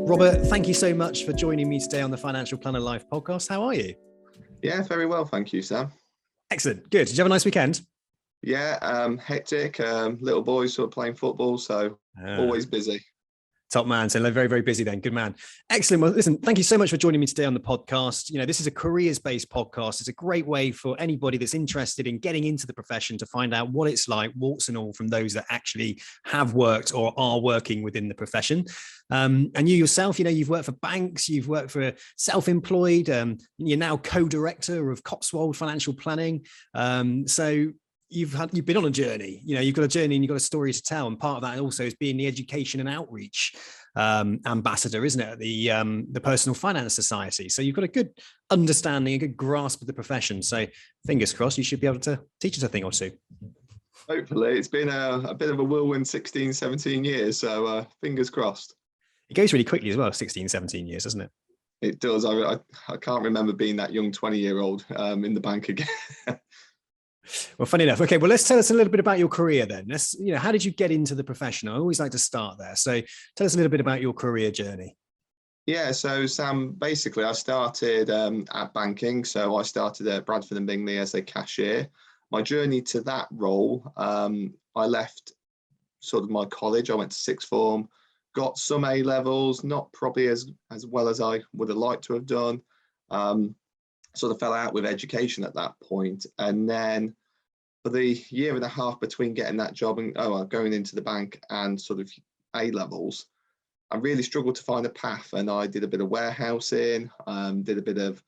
Robert, thank you so much for joining me today on the Financial Planner Live podcast. How are you? Yeah, very well, thank you, Sam. Excellent. Good. Did you have a nice weekend? Yeah, hectic. Little boys sort of playing football, so always busy. Top man. So very, very busy then. Good man. Excellent. Well, listen, thank you so much for joining me today on the podcast. You know, this is a careers-based podcast. It's a great way for anybody that's interested in getting into the profession to find out what it's like, warts and all, from those that actually have worked or are working within the profession. And you yourself, you know, you've worked for banks, you've worked for self-employed, you're now co-director of Cotswold Financial Planning. So you've been on a journey, you know, you've got a journey and you've got a story to tell. And part of that also is being the education and outreach ambassador, isn't it? At the Personal Finance Society. So you've got a good understanding, a good grasp of the profession. So fingers crossed, you should be able to teach us a thing or two. Hopefully. It's been a bit of a whirlwind 16, 17 years. So fingers crossed. It goes really quickly as well, 16, 17 years, doesn't it? It does. I can't remember being that young 20-year-old in the bank again. Well, funny enough. Okay, well, let's tell us a little bit about your career then. How did you get into the profession? I always like to start there. So tell us a little bit about your career journey. Yeah, so Sam, basically I started at banking. So I started at Bradford and Bingley as a cashier. My journey to that role, I left sort of my college. I went to sixth form, got some A levels, not probably as well as I would have liked to have done. Sort of fell out with education at that point. And then for the year and a half between getting that job and going into the bank and sort of A levels, I really struggled to find a path. And I did a bit of warehousing, did a bit of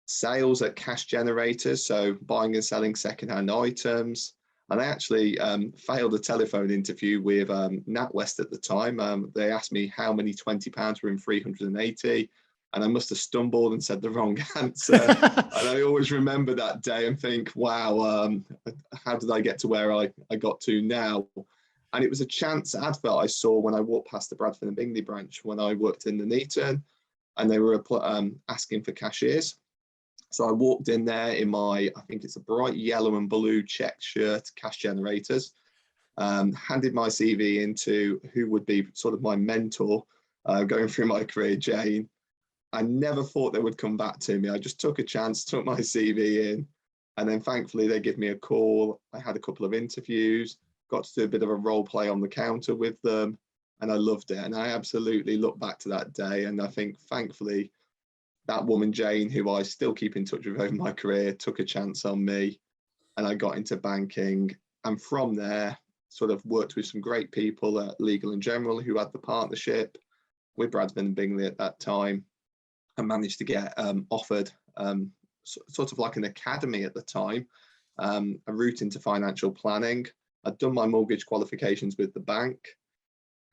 sales at cash generators, so buying and selling secondhand items. And I actually failed a telephone interview with NatWest at the time. They asked me how many £20 were in 380. And I must have stumbled and said the wrong answer. And I always remember that day and think, wow, how did I get to where I got to now? And it was a chance advert I saw when I walked past the Bradford and Bingley branch when I worked in the Neaton, and they were asking for cashiers. So I walked in there in my, I think it's a bright yellow and blue checked shirt, cash generators, handed my CV into who would be sort of my mentor going through my career, Jane. I never thought they would come back to me. I just took a chance, took my CV in, and then thankfully they give me a call. I had a couple of interviews, got to do a bit of a role play on the counter with them, and I loved it. And I absolutely look back to that day, and I think thankfully that woman, Jane, who I still keep in touch with over my career, took a chance on me, and I got into banking. And from there, sort of worked with some great people at Legal and General who had the partnership with Bradford and Bingley at that time. I managed to get offered sort of like an academy at the time, a route into financial planning. I'd done my mortgage qualifications with the bank,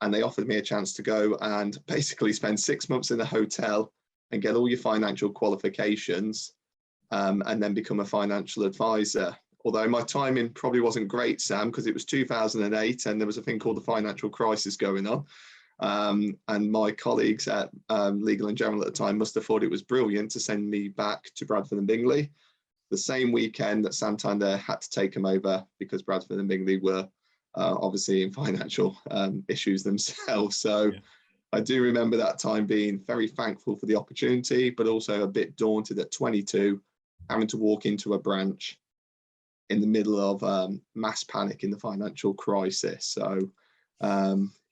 and they offered me a chance to go and basically spend 6 months in a hotel and get all your financial qualifications and then become a financial advisor. Although my timing probably wasn't great, Sam, because it was 2008 and there was a thing called the financial crisis going on. And my colleagues at Legal and General at the time must have thought it was brilliant to send me back to Bradford and Bingley the same weekend that Santander had to take them over because Bradford and Bingley were obviously in financial issues themselves. So yeah. I do remember that time being very thankful for the opportunity, but also a bit daunted at 22, having to walk into a branch in the middle of mass panic in the financial crisis. So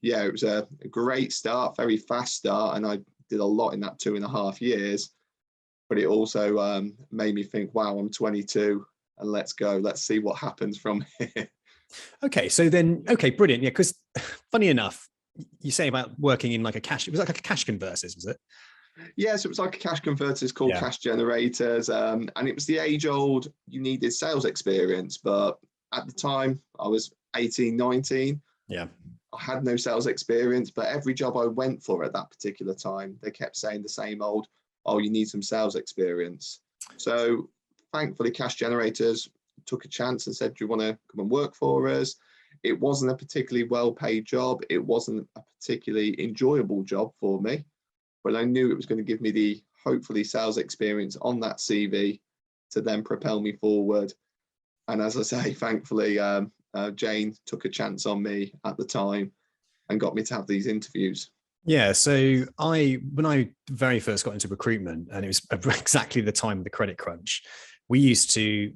yeah, it was a great start, very fast start, and I did a lot in that 2.5 years. But it also made me think, wow, I'm 22 and let's go. Let's see what happens from here. Okay, so then, okay, brilliant. Yeah, because funny enough, you say about working in like a cash, it was like a cash converters, was it? Yes, it was like a cash converters called cash generators. And it was the age old, you needed sales experience. But at the time, I was 18, 19. Yeah. I had no sales experience, but every job I went for at that particular time, they kept saying the same old, oh, you need some sales experience. So thankfully, cash generators took a chance and said, do you want to come and work for us? It wasn't a particularly well-paid job. It wasn't a particularly enjoyable job for me, but I knew it was going to give me the, hopefully, sales experience on that CV to then propel me forward. And as I say, thankfully, Jane took a chance on me at the time and got me to have these interviews. Yeah, so when I very first got into recruitment, and it was exactly the time of the credit crunch, I used to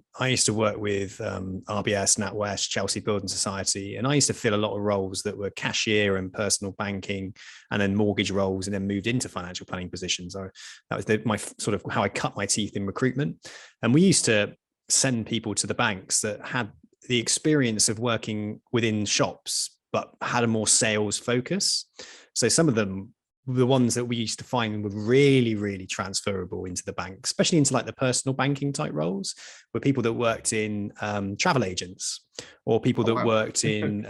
work with RBS, NatWest, Chelsea Building Society, and I used to fill a lot of roles that were cashier and personal banking, and then mortgage roles, and then moved into financial planning positions. That was my sort of how I cut my teeth in recruitment. And we used to send people to the banks that had the experience of working within shops, but had a more sales focus. So some of them, the ones that we used to find were really, really transferable into the bank, especially into like the personal banking type roles, were people that worked in travel agents, or people that worked in,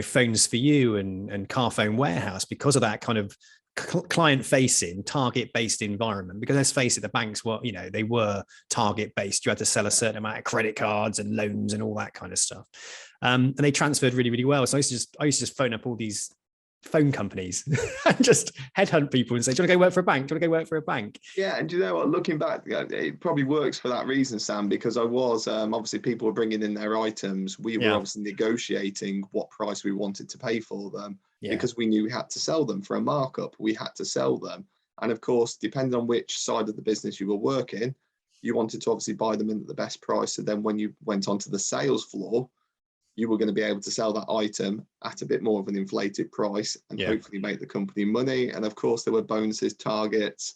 Phones for You and Car Phone Warehouse, because of that kind of client facing, target based environment. Because let's face it, the banks were, they were target based. You had to sell a certain amount of credit cards and loans and all that kind of stuff. And they transferred really, really well. So I used to just phone up all these phone companies and just headhunt people and say, do you want to go work for a bank? Do you want to go work for a bank? Yeah, and do you know what? Looking back, it probably works for that reason, Sam, because I was obviously people were bringing in their items. We were obviously negotiating what price we wanted to pay for them because we knew we had to sell them for a markup. We had to sell them. And of course, depending on which side of the business you were working, you wanted to obviously buy them in at the best price. So then when you went onto the sales floor, you were going to be able to sell that item at a bit more of an inflated price and hopefully make the company money. And of course, there were bonuses, targets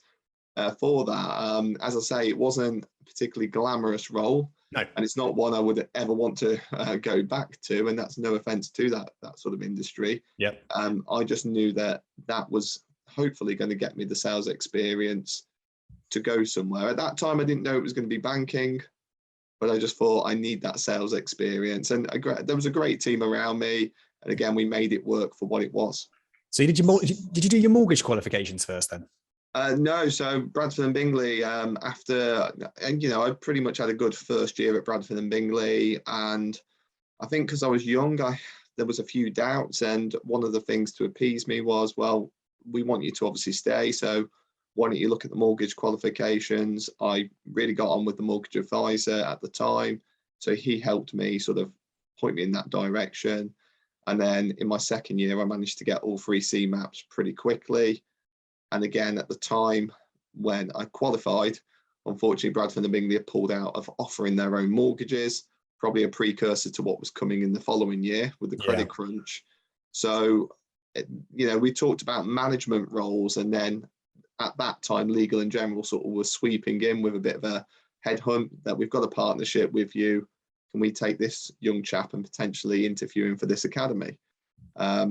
for that. As I say, it wasn't a particularly glamorous role. No. And it's not one I would ever want to go back to. And that's no offense to that sort of industry. Yep. I just knew that was hopefully going to get me the sales experience to go somewhere. At that time, I didn't know it was going to be banking, but I just thought I need that sales experience. And there was a great team around me. And again, we made it work for what it was. So did you do your mortgage qualifications first then? No, so Bradford and Bingley, I pretty much had a good first year at Bradford and Bingley. And I think because I was young, there was a few doubts. And one of the things to appease me was, well, we want you to obviously stay. So why don't you look at the mortgage qualifications? I really got on with the mortgage advisor at the time. So he helped me sort of point me in that direction. And then in my second year, I managed to get all 3 CMAPs pretty quickly. And again, at the time when I qualified, unfortunately, Bradford and Bingley had pulled out of offering their own mortgages, probably a precursor to what was coming in the following year with the credit crunch. So, we talked about management roles, and then at that time, Legal and General sort of was sweeping in with a bit of a headhunt that we've got a partnership with you. Can we take this young chap and potentially interview him for this academy? At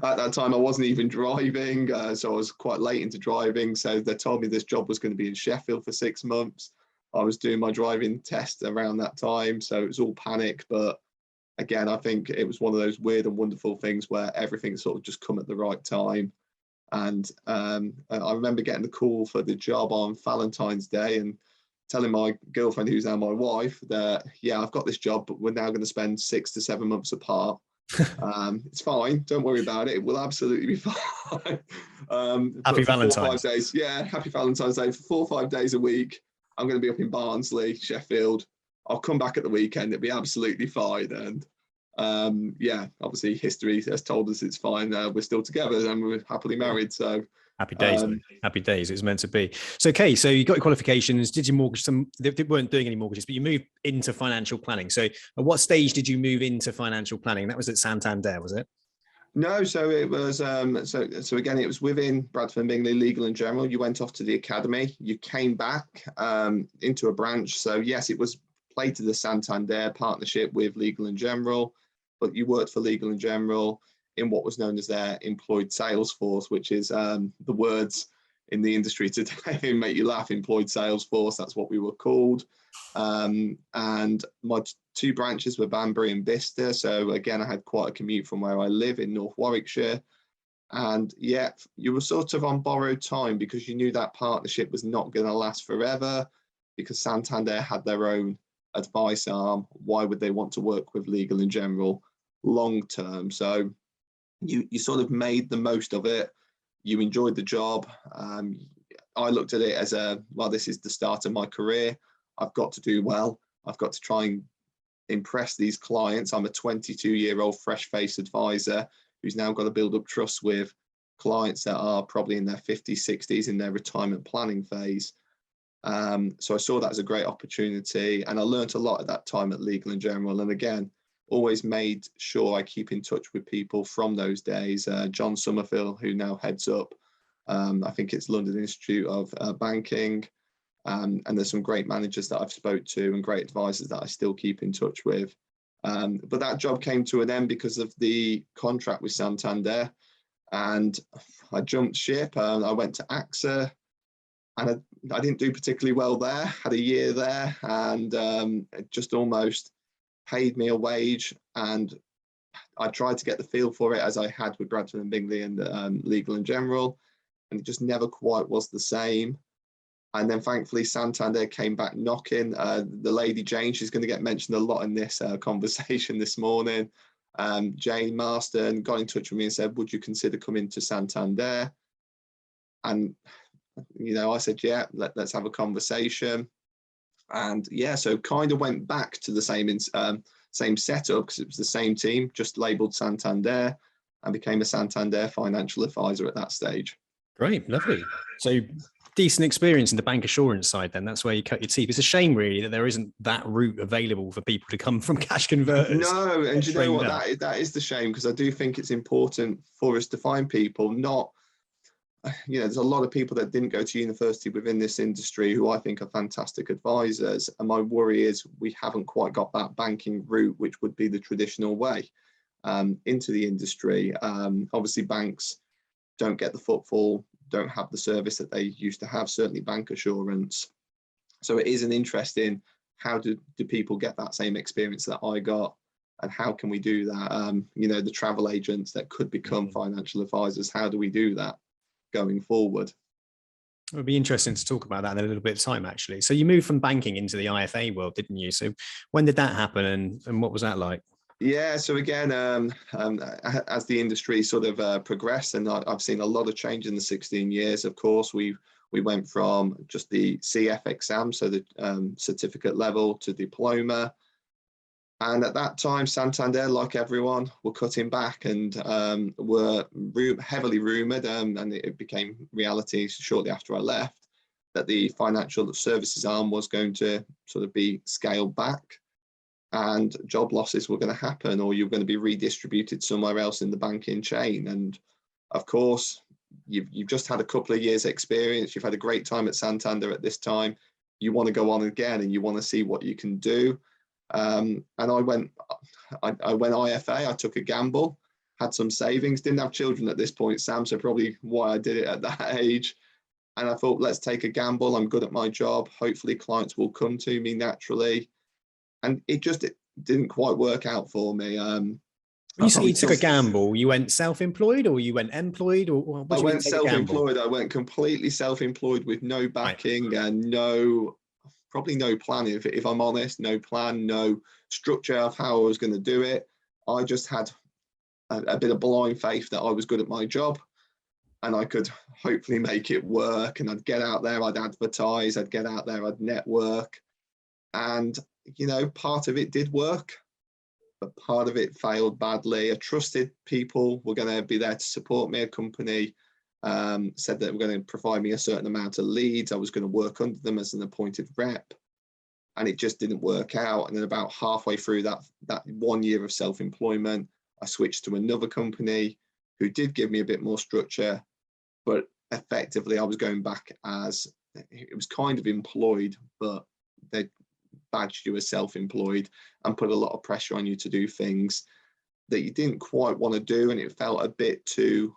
that time, I wasn't even driving, so I was quite late into driving. So they told me this job was going to be in Sheffield for 6 months. I was doing my driving test around that time, so it was all panic. But again, I think it was one of those weird and wonderful things where everything sort of just come at the right time. And I remember getting the call for the job on Valentine's Day and telling my girlfriend, who's now my wife, that, I've got this job, but we're now going to spend 6 to 7 months apart. It's fine. Don't worry about it. It will absolutely be fine. Happy Valentine's. 4 or 5 days. Yeah, happy Valentine's Day. For 4 or 5 days a week, I'm going to be up in Barnsley, Sheffield. I'll come back at the weekend. It'll be absolutely fine. And obviously history has told us it's fine. We're still together and we're happily married. So happy days, happy days. It was meant to be. So, okay, so you got your qualifications, did your mortgage, they weren't doing any mortgages, but you moved into financial planning. So at what stage did you move into financial planning? That was at Santander, was it? No, so it was, so again, it was within Bradford and Bingley Legal and General. You went off to the academy, you came back into a branch. So yes, it was played to the Santander partnership with Legal and General, but you worked for Legal and General in what was known as their employed sales force, which is the words in the industry today make you laugh. Employed sales force, that's what we were called. And my 2 branches were Banbury and Bicester. So again, I had quite a commute from where I live in North Warwickshire. And you were sort of on borrowed time because you knew that partnership was not going to last forever, because Santander had their own advice arm. Why would they want to work with Legal and General long term? So you sort of made the most of it. You enjoyed the job. I looked at it as this is the start of my career. I've got to do well. I've got to try and impress these clients. I'm a 22-year-old fresh-faced advisor who's now got to build up trust with clients that are probably in their 50s, 60s in their retirement planning phase. So I saw that as a great opportunity, and I learned a lot at that time at Legal and General. And again, always made sure I keep in touch with people from those days. John Summerfield, who now heads up, I think it's London Institute of Banking. And there's some great managers that I've spoke to and great advisors that I still keep in touch with. But that job came to an end because of the contract with Santander, and I jumped ship. I went to AXA, and I didn't do particularly well there. Had a year there, and it just almost paid me a wage. And I tried to get the feel for it as I had with Bradford and Bingley and Legal and General, and it just never quite was the same. And then thankfully Santander came back knocking. The lady Jane, she's going to get mentioned a lot in this conversation this morning. Jane Marston got in touch with me and said, would you consider coming to Santander? And, you know, I said, yeah, let's have a conversation. And yeah, so kind of went back to the same setup, because it was the same team, just labelled Santander, and became a Santander financial advisor at that stage. Great, lovely. So decent experience in the bank assurance side then. That's where you cut your teeth. It's a shame really that there isn't that route available for people to come from cash converters. No, and you know what, that is the shame, because I do think it's important for us to find people, not, you know, there's a lot of people that didn't go to university within this industry who I think are fantastic advisors. And my worry is we haven't quite got that banking route, which would be the traditional way into the industry. Obviously banks don't get the footfall, don't have the service that they used to have, certainly bank assurance. So it is an interesting, how do people get that same experience that I got, and how can we do that? You know, the travel agents that could become financial advisors, how do we do that going forward? It would be interesting to talk about that in a little bit of time, actually. So you moved from banking into the IFA world, didn't you? So when did that happen, and what was that like? Yeah, so again, as the industry sort of progressed, and I've seen a lot of change in the 16 years, of course, we went from just the CF exam, so the certificate level, to diploma. And at that time, Santander, like everyone, were cutting back and were heavily rumoured, and it became reality shortly after I left, that the financial services arm was going to sort of be scaled back, and job losses were going to happen, or you're going to be redistributed somewhere else in the banking chain. And of course, you've just had a couple of years experience, you've had a great time at Santander at this time, you want to go on again and you want to see what you can do. And I went IFA, I took a gamble, had some savings, didn't have children at this point, Sam, so probably why I did it at that age. And I thought, let's take a gamble, I'm good at my job, hopefully clients will come to me naturally. And it didn't quite work out for me. You say you took a gamble, you went self-employed or you went employed, or I went self-employed. I went completely self-employed with no backing and probably no plan, if I'm honest, no plan, no structure of how I was going to do it. I just had a bit of blind faith that I was good at my job and I could hopefully make it work. And I'd get out there, I'd advertise, I'd get out there, I'd network. And, you know, part of it did work, but part of it failed badly. I trusted people were going to be there to support me. A company said that they were going to provide me a certain amount of leads. I was going to work under them as an appointed rep, and it just didn't work out. And then about halfway through that 1 year of self-employment, I switched to another company who did give me a bit more structure, but effectively I was going back as, it was kind of employed, but they badged you as self-employed and put a lot of pressure on you to do things that you didn't quite want to do, and it felt a bit too,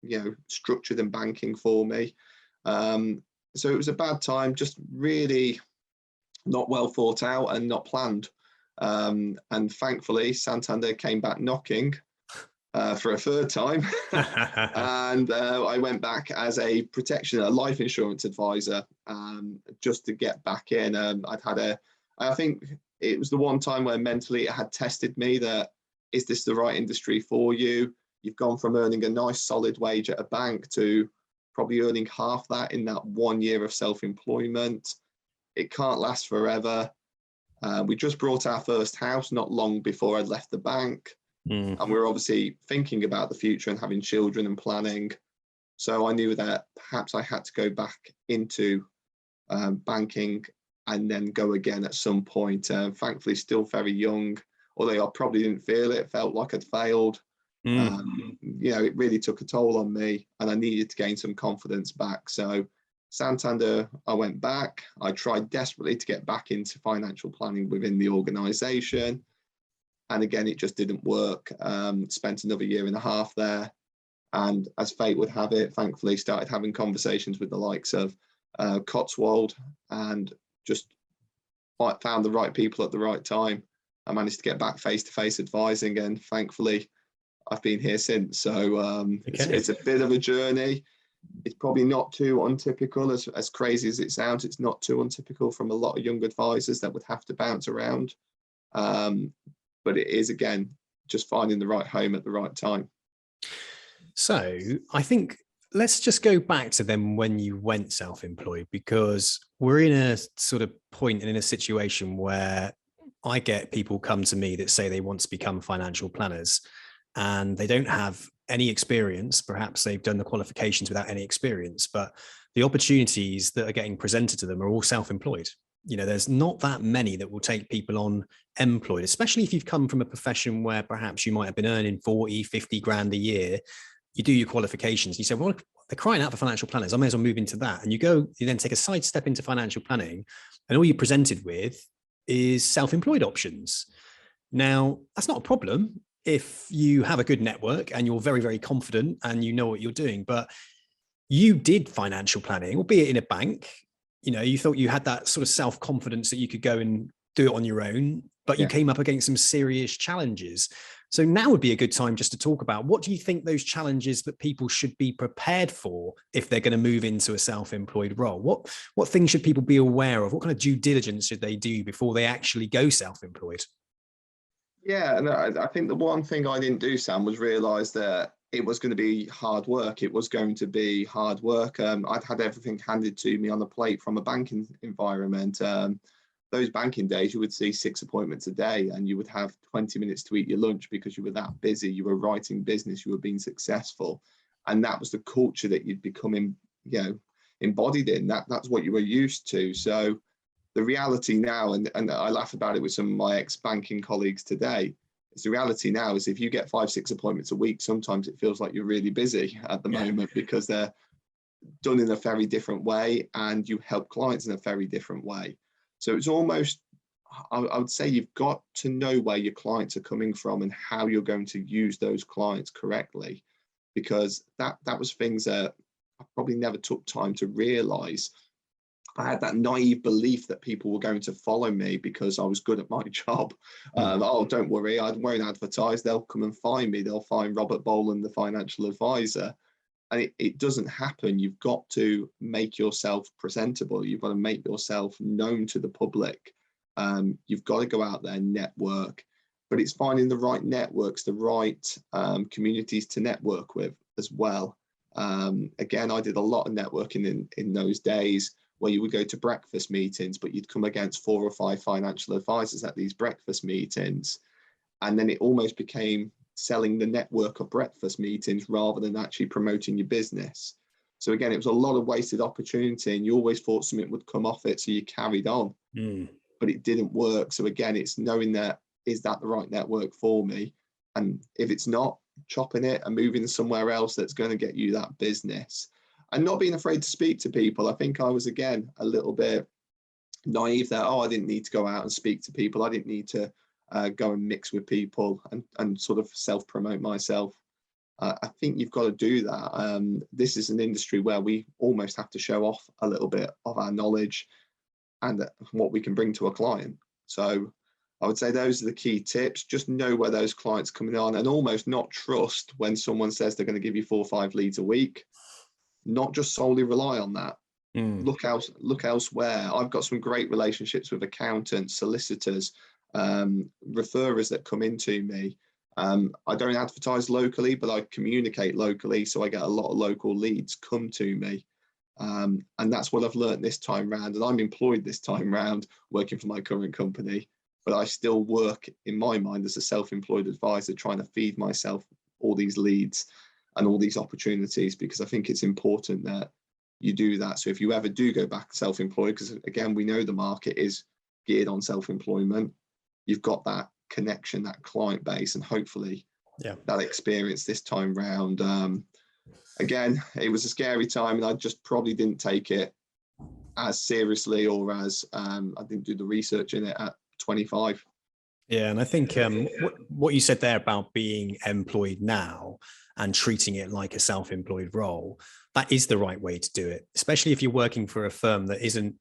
you know, structured and banking for me. So it was a bad time, just really not well thought out and not planned. And thankfully Santander came back knocking for a third time. And I went back as a life insurance advisor, just to get back in. I think it was the one time where mentally it had tested me that, is this the right industry for you? You've gone from earning a nice solid wage at a bank to probably earning half that in that 1 year of self-employment. It can't last forever. We just bought our first house not long before I'd left the bank. And we were obviously thinking about the future and having children and planning. So I knew that perhaps I had to go back into banking and then go again at some point. Thankfully, still very young, although I probably didn't feel it, felt like I'd failed. It really took a toll on me, and I needed to gain some confidence back. So Santander, I went back. I tried desperately to get back into financial planning within the organization. And again, it just didn't work. Spent another year and a half there. And as fate would have it, thankfully started having conversations with the likes of Cotswold, and just found the right people at the right time. I managed to get back face-to-face advising, and thankfully I've been here since. So it's a bit of a journey. It's probably not too untypical, as crazy as it sounds. It's not too untypical from a lot of young advisors that would have to bounce around. But it is, again, just finding the right home at the right time. So I think let's just go back to then when you went self-employed, because we're in a sort of point and in a situation where I get people come to me that say they want to become financial planners and they don't have any experience. Perhaps they've done the qualifications without any experience, but the opportunities that are getting presented to them are all self-employed. There's not that many that will take people on employed, especially if you've come from a profession where perhaps you might have been earning 40, 50 grand a year. You do your qualifications. You say, well, they're crying out for financial planners. I may as well move into that. And you then take a side step into financial planning, and all you're presented with is self-employed options. Now, that's not a problem if you have a good network and you're very, very confident and you know what you're doing. But you did financial planning, albeit in a bank. You thought you had that sort of self-confidence that you could go and do it on your own, but you came up against some serious challenges. So now would be a good time just to talk about, what do you think those challenges that people should be prepared for if they're going to move into a self-employed role? What things should people be aware of? What kind of due diligence should they do before they actually go self-employed? Yeah, and I think the one thing I didn't do, Sam, was realise that it was going to be hard work. It was going to be hard work. I'd had everything handed to me on a plate from a banking environment. Those banking days, you would see 6 appointments a day, and you would have 20 minutes to eat your lunch because you were that busy. You were writing business, you were being successful. And that was the culture that you'd become embodied in. That's what you were used to. So the reality now, and I laugh about it with some of my ex-banking colleagues today, is the reality now is if you get 5, 6 appointments a week, sometimes it feels like you're really busy at the moment, because they're done in a very different way and you help clients in a very different way. So it's almost, I would say, you've got to know where your clients are coming from and how you're going to use those clients correctly, because that was things that I probably never took time to realize. I had that naive belief that people were going to follow me because I was good at my job. Oh, don't worry, I won't advertise. They'll come and find me. They'll find Robert Boland, the financial advisor. And it doesn't happen. You've got to make yourself presentable. You've got to make yourself known to the public. You've got to go out there and network. But it's finding the right networks, the right communities to network with as well. Again, I did a lot of networking in those days, where you would go to breakfast meetings, but you'd come against 4 or 5 financial advisors at these breakfast meetings. And then it almost became selling the network of breakfast meetings rather than actually promoting your business. So again, it was a lot of wasted opportunity, and you always thought something would come off it, so you carried on, but it didn't work. So again, it's knowing that, is that the right network for me? And if it's not, chopping it and moving somewhere else that's going to get you that business. And not being afraid to speak to people. I think I was, again, a little bit naive that, I didn't need to go out and speak to people. I didn't need to go and mix with people and sort of self-promote myself. I think you've got to do that. This is an industry where we almost have to show off a little bit of our knowledge and what we can bring to a client. So I would say those are the key tips. Just know where those clients are coming on, and almost not trust when someone says they're going to give you 4 or 5 leads a week. Not just solely rely on that. Look elsewhere. I've got some great relationships with accountants, solicitors, referrers that come into me. I don't advertise locally, but I communicate locally, so I get a lot of local leads come to me. And that's what I've learned this time round. And I'm employed this time round, working for my current company, but I still work, in my mind, as a self-employed advisor, trying to feed myself all these leads. and all these opportunities, because I think it's important that you do that. So if you ever do go back self-employed, because again, we know the market is geared on self-employment, you've got that connection, that client base, and hopefully that experience this time round. Again, it was a scary time, and I just probably didn't take it as seriously, or as I didn't do the research in it at 25. Yeah, and I think what you said there about being employed now and treating it like a self-employed role, that is the right way to do it, especially if you're working for a firm that isn't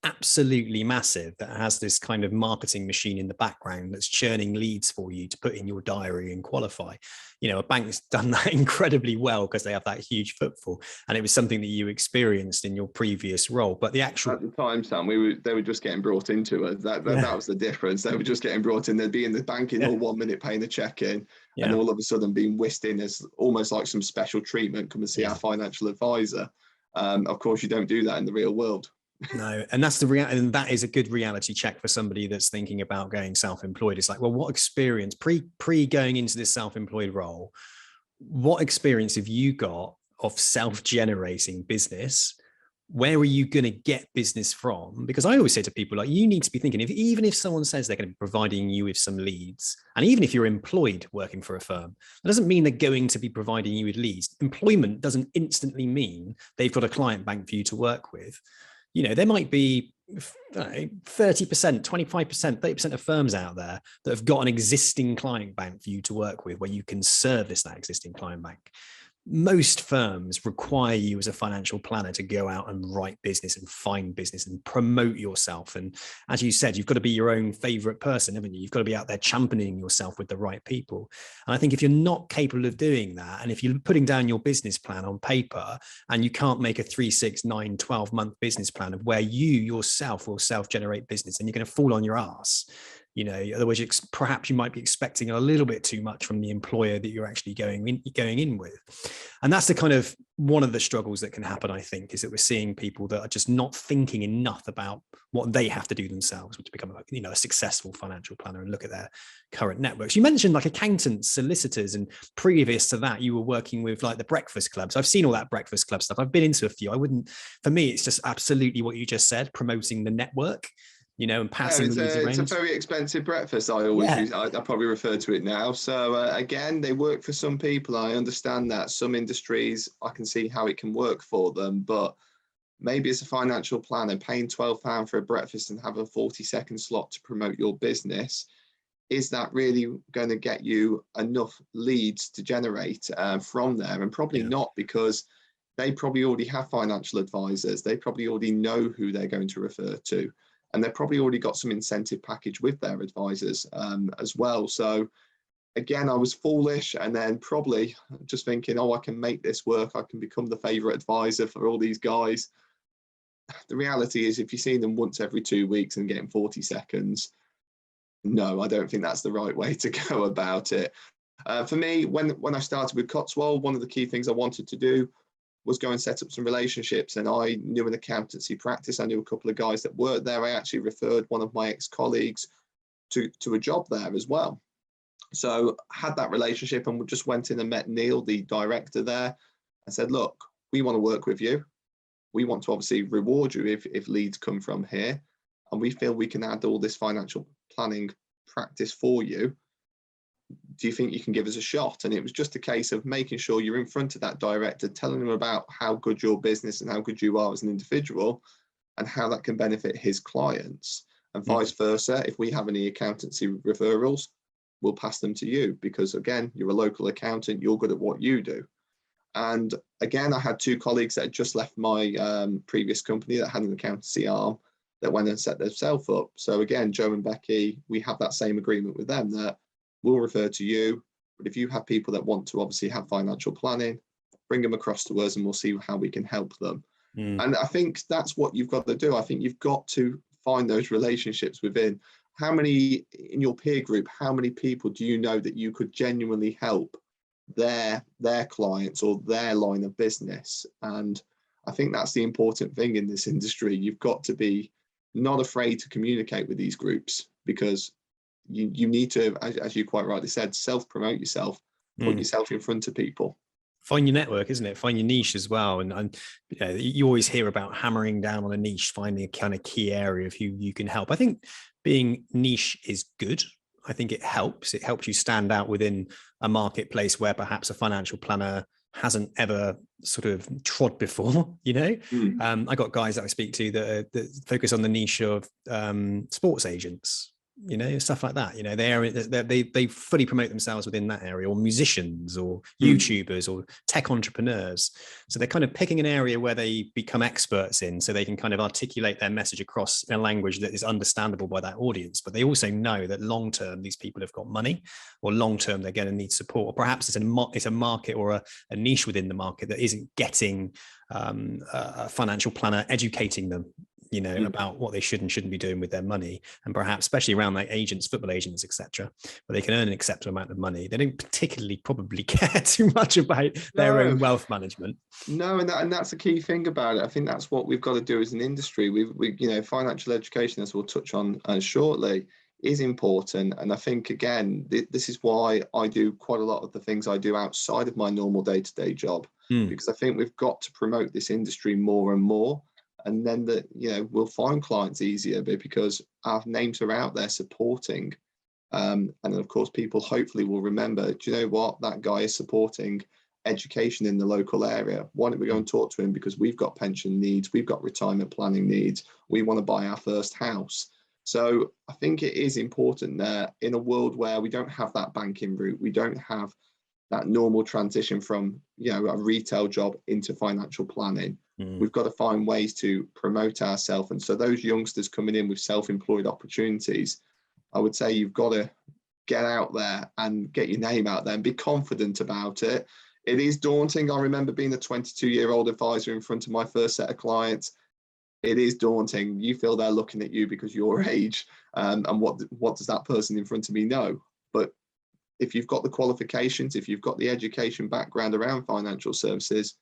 absolutely massive, that has this kind of marketing machine in the background that's churning leads for you to put in your diary and qualify. You know, a bank's done that incredibly well because they have that huge footfall, and it was something that you experienced in your previous role. But the actual at the time, Sam, they were just getting brought into it. That was the difference. They were just getting brought in. They'd be in the banking all 1 minute paying the check in, and all of a sudden being whisked in as almost like some special treatment. Come and see our financial advisor. Of course, you don't do that in the real world. No, and that's the reality, and that is a good reality check for somebody that's thinking about going self-employed. It's like, well, what experience pre going into this self-employed role, what experience have you got of self-generating business? Where are you going to get business from? Because I always say to people, like, you need to be thinking, even if someone says they're going to be providing you with some leads, and even if you're employed working for a firm, that doesn't mean they're going to be providing you with leads. Employment doesn't instantly mean they've got a client bank for you to work with. You know, there might be 30%, 25%, 30% of firms out there that have got an existing client bank for you to work with, where you can service that existing client bank. Most firms require you as a financial planner to go out and write business and find business and promote yourself. And as you said, you've got to be your own favorite person, haven't you? You've got to be out there championing yourself with the right people. And I think if you're not capable of doing that, and if you're putting down your business plan on paper and you can't make a 3, 6, 9, 12-month business plan of where you yourself will self-generate business, and you're going to fall on your ass. You know, otherwise perhaps you might be expecting a little bit too much from the employer that you're actually going in with. And that's the kind of one of the struggles that can happen, I think, is that we're seeing people that are just not thinking enough about what they have to do themselves to become a successful financial planner and look at their current networks. You mentioned like accountants, solicitors, and previous to that, you were working with like the breakfast clubs. I've seen all that breakfast club stuff. I've been into a few. For me, it's just absolutely what you just said, promoting the network. You know, and passing it's around. a very expensive breakfast. I always use. I probably refer to it now. So again, they work for some people. I understand that some industries, I can see how it can work for them. But maybe as a financial planner, paying £12 for a breakfast and having a 40-second slot to promote your business, is that really going to get you enough leads to generate from there? And probably not, because they probably already have financial advisors. They probably already know who they're going to refer to. And they've probably already got some incentive package with their advisors as well. So again, I was foolish, and then probably just thinking, oh, I can make this work. I can become the favorite advisor for all these guys. The reality is, if you're seeing them once every 2 weeks and getting 40 seconds, no, I don't think that's the right way to go about it. For me, when I started with Cotswold, one of the key things I wanted to do was go and set up some relationships. And I knew an accountancy practice. I knew a couple of guys that worked there. I actually referred one of my ex-colleagues to a job there as well. So had that relationship, and we just went in and met Neil, the director there, and said, look, we want to work with you. We want to obviously reward you if leads come from here. And we feel we can add all this financial planning practice for you. Do you think you can give us a shot? And it was just a case of making sure you're in front of that director, telling him about how good your business and how good you are as an individual, and how that can benefit his clients, and vice versa. If we have any accountancy referrals, we'll pass them to you, because again, you're a local accountant, you're good at what you do. And again, I had 2 colleagues that had just left my previous company that had an accountancy arm that went and set themselves up. So again, Joe and Becky, we have that same agreement with them that we'll refer to you, but if you have people that want to obviously have financial planning, bring them across to us and we'll see how we can help them. And I think that's what you've got to do. I think you've got to find those relationships within. How many in your peer group, how many people do you know that you could genuinely help their clients or their line of business? And I think that's the important thing in this industry. You've got to be not afraid to communicate with these groups, because you need to, as you quite rightly said, self-promote yourself, put yourself in front of people. Find your network, isn't it? Find your niche as well. And you know, you always hear about hammering down on a niche, finding a kind of key area of who you can help. I think being niche is good. I think it helps. It helps you stand out within a marketplace where perhaps a financial planner hasn't ever sort of trod before, you know. I got guys that I speak to that focus on the niche of sports agents, you know, stuff like that. You know, they fully promote themselves within that area, or musicians or YouTubers or tech entrepreneurs. So they're kind of picking an area where they become experts in, so they can kind of articulate their message across a language that is understandable by that audience. But they also know that long term, these people have got money, or long term, they're going to need support, or perhaps it's a market or a niche within the market that isn't getting a financial planner educating them, you know, about what they should and shouldn't be doing with their money. And perhaps, especially around like agents, football agents, etc., where they can earn an acceptable amount of money, they don't particularly probably care too much about their own wealth management. No, and that's the key thing about it. I think that's what we've got to do as an industry. We you know, financial education, as we'll touch on shortly, is important. And I think, again, this is why I do quite a lot of the things I do outside of my normal day-to-day job, because I think we've got to promote this industry more and more. And then you know, we'll find clients easier, but because our names are out there supporting. And then, of course, people hopefully will remember, do you know what, that guy is supporting education in the local area. Why don't we go and talk to him, because we've got pension needs, we've got retirement planning needs, we want to buy our first house. So I think it is important that in a world where we don't have that banking route, we don't have that normal transition from, you know, a retail job into financial planning, we've got to find ways to promote ourselves. And so those youngsters coming in with self-employed opportunities, I would say you've got to get out there and get your name out there and be confident about it. It is daunting. I remember being a 22-year-old advisor in front of my first set of clients. It is daunting. You feel they're looking at you because your age, and what does that person in front of me know? But if you've got the qualifications, if you've got the education background around financial services,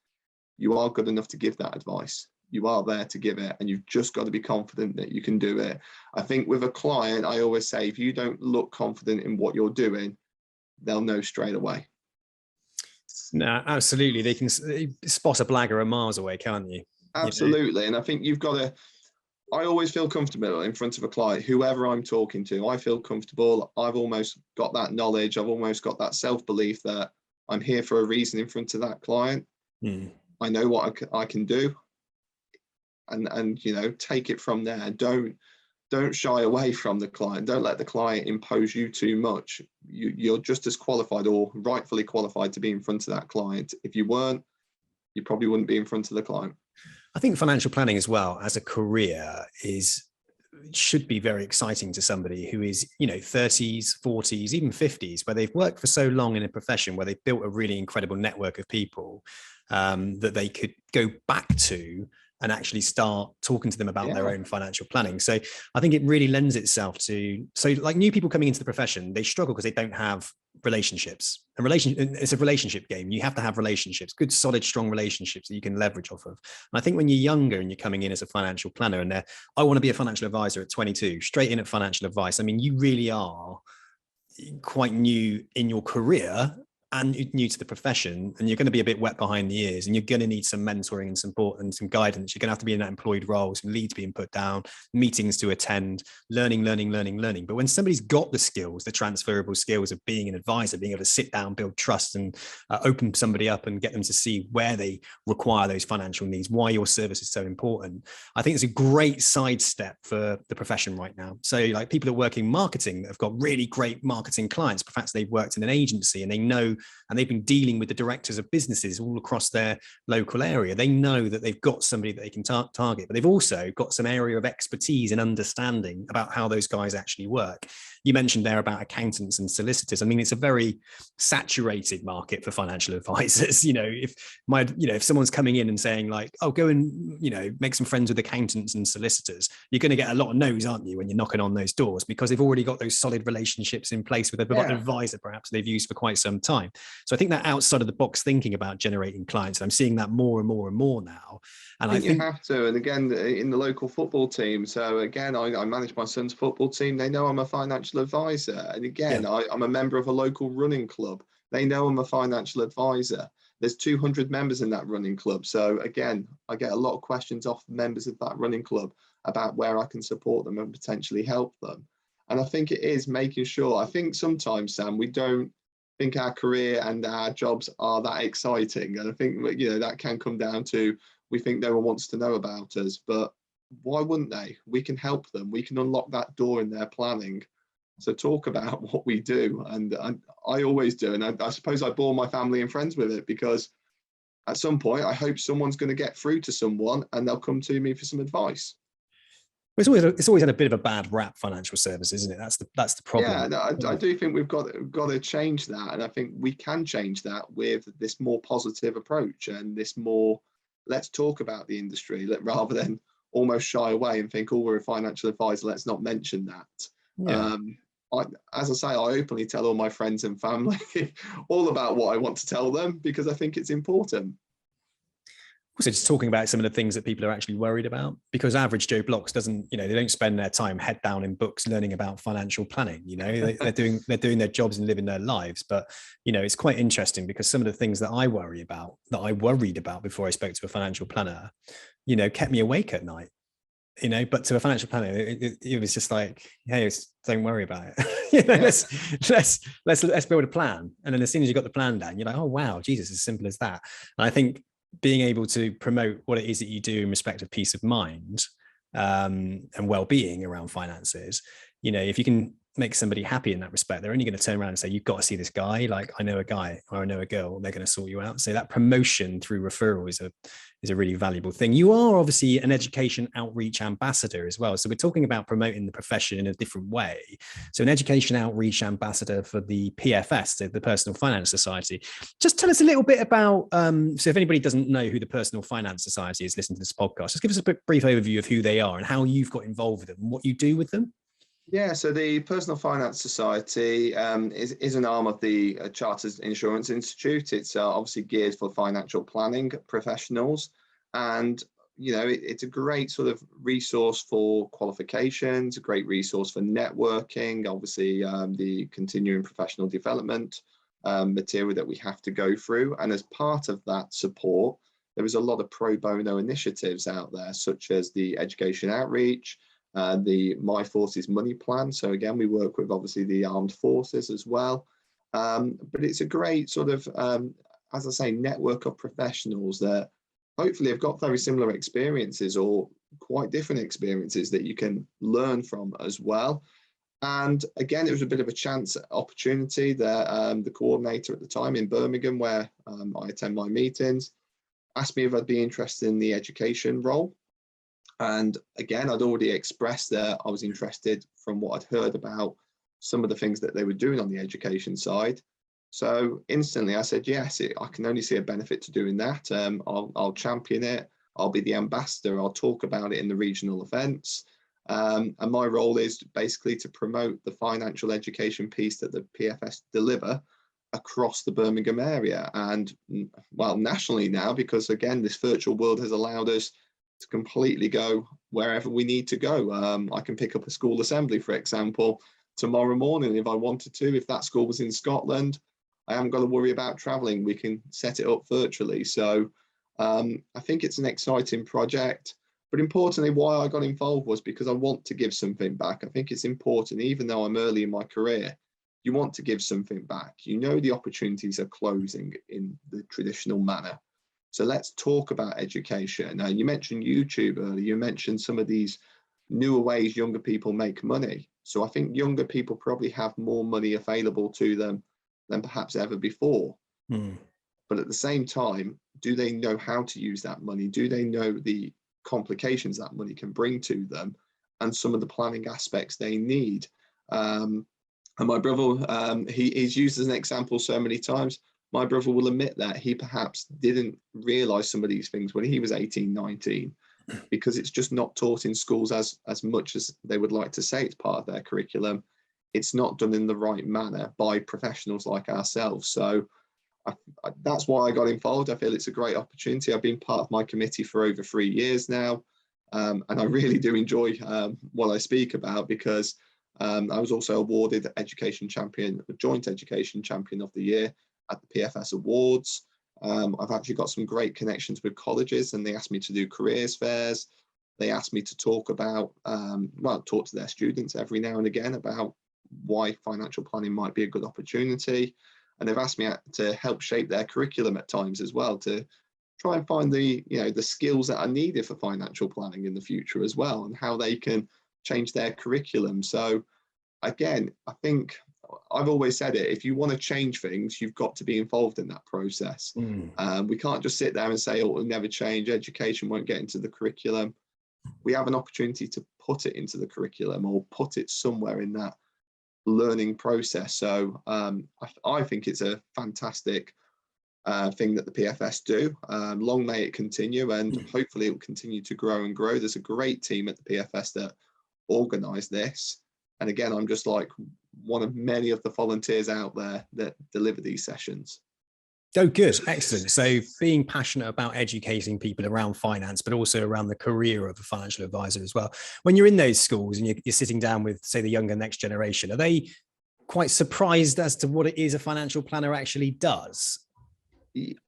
you are good enough to give that advice. You are there to give it, and you've just got to be confident that you can do it. I think with a client, I always say, if you don't look confident in what you're doing, they'll know straight away. No, absolutely. They can spot a blagger a miles away, can't you? Absolutely. You know? And I think you've got to, I always feel comfortable in front of a client, whoever I'm talking to. I feel comfortable. I've almost got that knowledge. I've almost got that self-belief that I'm here for a reason in front of that client. I know what I can do, and you know, take it from there. Don't shy away from the client. Don't let the client impose you too much. You're just as qualified, or rightfully qualified, to be in front of that client. If you weren't, you probably wouldn't be in front of the client. I think financial planning as well as a career should be very exciting to somebody who is, you know, 30s, 40s, even 50s, where they've worked for so long in a profession where they've built a really incredible network of people that they could go back to and actually start talking to them about their own financial planning. So I think it really lends itself to, so like new people coming into the profession, they struggle because they don't have relationships. It's a relationship game. You have to have relationships, good, solid, strong relationships that you can leverage off of. And I think when you're younger and you're coming in as a financial planner and I want to be a financial advisor at 22, straight in at financial advice. I mean, you really are quite new in your career and new to the profession, and you're going to be a bit wet behind the ears, and you're going to need some mentoring and support and some guidance. You're going to have to be in that employed role, some leads being put down, meetings to attend, learning. But when somebody's got the skills, the transferable skills of being an advisor, being able to sit down, build trust, and open somebody up and get them to see where they require those financial needs, why your service is so important, I think it's a great sidestep for the profession right now. So like people that work in marketing that have got really great marketing clients, perhaps they've worked in an agency and they know, and they've been dealing with the directors of businesses all across their local area. They know that they've got somebody that they can target, but they've also got some area of expertise and understanding about how those guys actually work. You mentioned there about accountants and solicitors. I mean, it's a very saturated market for financial advisors. You know, if someone's coming in and saying like, oh, go and, you know, make some friends with accountants and solicitors, you're going to get a lot of no's, aren't you, when you're knocking on those doors, because they've already got those solid relationships in place with an advisor, perhaps they've used for quite some time. So I think that outside of the box thinking about generating clients, I'm seeing that more and more and more now. And I think you have to. And again, in the local football team. So again, I manage my son's football team. They know I'm a financial advisor. And again, I'm a member of a local running club. They know I'm a financial advisor. there's 200 members in that running club. So again, I get a lot of questions off members of that running club about where I can support them and potentially help them. And I think it is making sure, I think sometimes, Sam, we don't think our career and our jobs are that exciting. And I think, that can come down to, we think no one wants to know about us, but why wouldn't they? We can help them. We can unlock that door in their planning. So talk about what we do. And I always do. And I suppose I bore my family and friends with it, because at some point, I hope someone's going to get through to someone and they'll come to me for some advice. It's always had a bit of a bad rap, financial services, isn't it? That's the problem. Yeah, no, I do think we've got to change that, and I think we can change that with this more positive approach and this more, let's talk about the industry, rather than almost shy away and think, oh, we're a financial advisor, let's not mention that. Yeah. As I say, I openly tell all my friends and family all about what I want to tell them, because I think it's important. Also, just talking about some of the things that people are actually worried about, because average Joe Blocks doesn't, they don't spend their time head down in books learning about financial planning. They're doing their jobs and living their lives. But it's quite interesting, because some of the things that I worried about before I spoke to a financial planner, kept me awake at night. But to a financial planner, it was just like, hey, don't worry about it. Let's build a plan. And then as soon as you got the plan down, you're like, oh wow, Jesus, as simple as that. And I think being able to promote what it is that you do in respect of peace of mind and well-being around finances, if you can make somebody happy in that respect, they're only going to turn around and say, you've got to see this guy. Like, I know a guy or I know a girl, they're going to sort you out. So that promotion through referral is a really valuable thing. You are obviously an education outreach ambassador as well. So we're talking about promoting the profession in a different way. So an education outreach ambassador for the PFS, the Personal Finance Society. Just tell us a little bit about, so if anybody doesn't know who the Personal Finance Society is listening to this podcast, just give us a brief overview of who they are and how you've got involved with them and what you do with them. Yeah, so the Personal Finance Society is an arm of the Chartered Insurance Institute. It's obviously geared for financial planning professionals, and it's a great sort of resource for qualifications, a great resource for networking, obviously the continuing professional development material that we have to go through. And as part of that support, there is a lot of pro bono initiatives out there, such as the education outreach, the My Forces Money Plan. So again, we work with obviously the armed forces as well. But it's a great sort of, as I say, network of professionals that hopefully have got very similar experiences or quite different experiences that you can learn from as well. And again, it was a bit of a chance opportunity that the coordinator at the time in Birmingham, where I attend my meetings, asked me if I'd be interested in the education role. And again, I'd already expressed that I was interested from what I'd heard about some of the things that they were doing on the education side. So instantly I said, yes, I can only see a benefit to doing that. I'll champion it. I'll be the ambassador. I'll talk about it in the regional events. And my role is basically to promote the financial education piece that the PFS deliver across the Birmingham area and, well, nationally now, because again, this virtual world has allowed us to completely go wherever we need to go. I can pick up a school assembly, for example, tomorrow morning if I wanted to. If that school was in Scotland, I haven't got to worry about traveling. We can set it up virtually. So I think it's an exciting project. But importantly, why I got involved was because I want to give something back. I think it's important, even though I'm early in my career, you want to give something back. The opportunities are closing in the traditional manner. So let's talk about education. Now, you mentioned YouTube earlier. You mentioned some of these newer ways younger people make money. So I think younger people probably have more money available to them than perhaps ever before. But at the same time, do they know how to use that money? Do they know the complications that money can bring to them and some of the planning aspects they need? And my brother, he's used as an example so many times. My brother will admit that he perhaps didn't realize some of these things when he was 18, 19, because it's just not taught in schools as much as they would like to say it's part of their curriculum. It's not done in the right manner by professionals like ourselves. So that's why I got involved. I feel it's a great opportunity. I've been part of my committee for over 3 years now. And I really do enjoy what I speak about, because I was also awarded Education Champion, Joint Education Champion of the Year at the PFS Awards. I've actually got some great connections with colleges, and they asked me to do careers fairs. They asked me to talk about, talk to their students every now and again about why financial planning might be a good opportunity. And they've asked me to help shape their curriculum at times as well, to try and find the skills that are needed for financial planning in the future as well, and how they can change their curriculum. So again, I think I've always said it, if you want to change things, you've got to be involved in that process. We can't just sit there and say, oh, it'll never change, education won't get into the curriculum. We have an opportunity to put it into the curriculum, or put it somewhere in that learning process. So I think it's a fantastic thing that the PFS do. Long may it continue, and hopefully it will continue to grow and grow. There's a great team at the PFS that organise this. And again, I'm just like one of many of the volunteers out there that deliver these sessions. Oh, good. Excellent. So being passionate about educating people around finance, but also around the career of a financial advisor as well. When you're in those schools and you're sitting down with, say, the younger next generation, are they quite surprised as to what it is a financial planner actually does?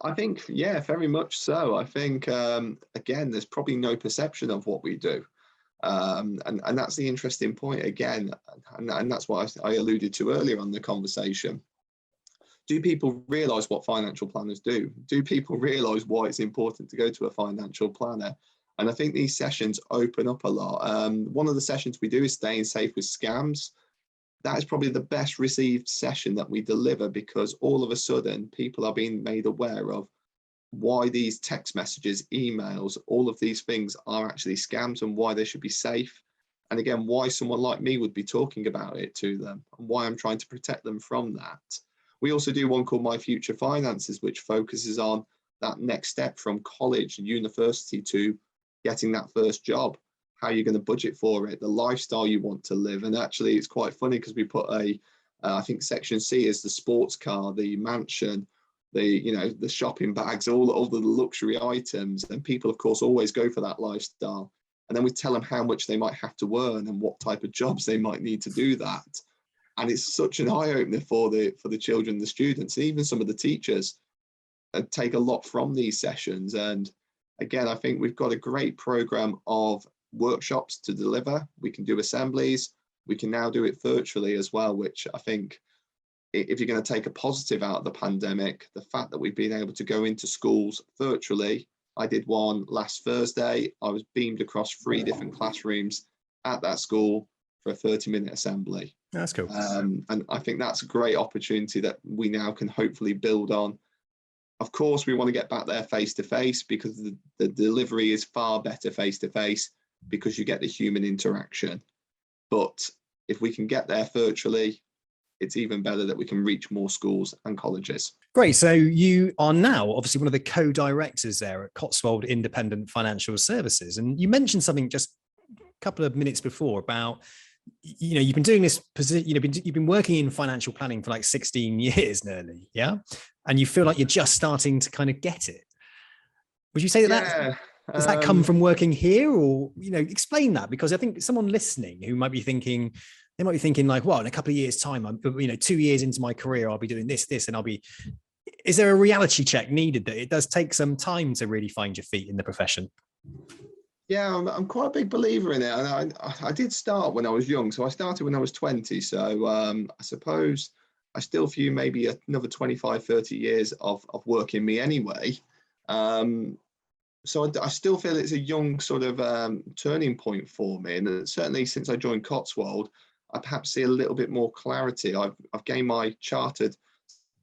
I think, yeah, very much so. I think, again, there's probably no perception of what we do. And that's the interesting point again. And that's what I alluded to earlier on the conversation. Do people realise what financial planners do? Do people realise why it's important to go to a financial planner? And I think these sessions open up a lot. One of the sessions we do is Staying Safe with Scams. That is probably the best received session that we deliver, because all of a sudden people are being made aware of why these text messages, emails, all of these things are actually scams, and why they should be safe. And again, why someone like me would be talking about it to them, and why I'm trying to protect them from that. We also do one called My Future Finances, which focuses on that next step from college and university to getting that first job, how you're going to budget for it, the lifestyle you want to live. And actually, it's quite funny because we put I think section C is the sports car, the mansion, the shopping bags, all the luxury items. And people, of course, always go for that lifestyle. And then we tell them how much they might have to earn and what type of jobs they might need to do that. And it's such an eye-opener for the children, the students, and even some of the teachers take a lot from these sessions. And again, I think we've got a great program of workshops to deliver. We can do assemblies. We can now do it virtually as well, which I think, if you're going to take a positive out of the pandemic, the fact that we've been able to go into schools virtually. I did one last Thursday. I was beamed across 3 different classrooms at that school for a 30-minute assembly. That's cool. And I think that's a great opportunity that we now can hopefully build on. Of course, we want to get back there face-to-face, because the delivery is far better face-to-face, because you get the human interaction. But if we can get there virtually, it's even better that we can reach more schools and colleges. Great. So you are now obviously one of the co-directors there at Cotswold Independent Financial Services. And you mentioned something just a couple of minutes before about, you've been doing this position, you've been working in financial planning for like 16 years nearly. Yeah. And you feel like you're just starting to kind of get it. Would you say that does that come from working here, or, explain that? Because I think someone listening who might be thinking, like, well, in a couple of years' time, I'm, 2 years into my career, I'll be doing this, and is there a reality check needed that it does take some time to really find your feet in the profession? Yeah, I'm quite a big believer in it. And I did start when I was young. So I started when I was 20. So I suppose I still view maybe another 25, 30 years of work in me anyway. So I still feel it's a young sort of turning point for me. And certainly since I joined Cotswold, I perhaps see a little bit more clarity. I've gained my chartered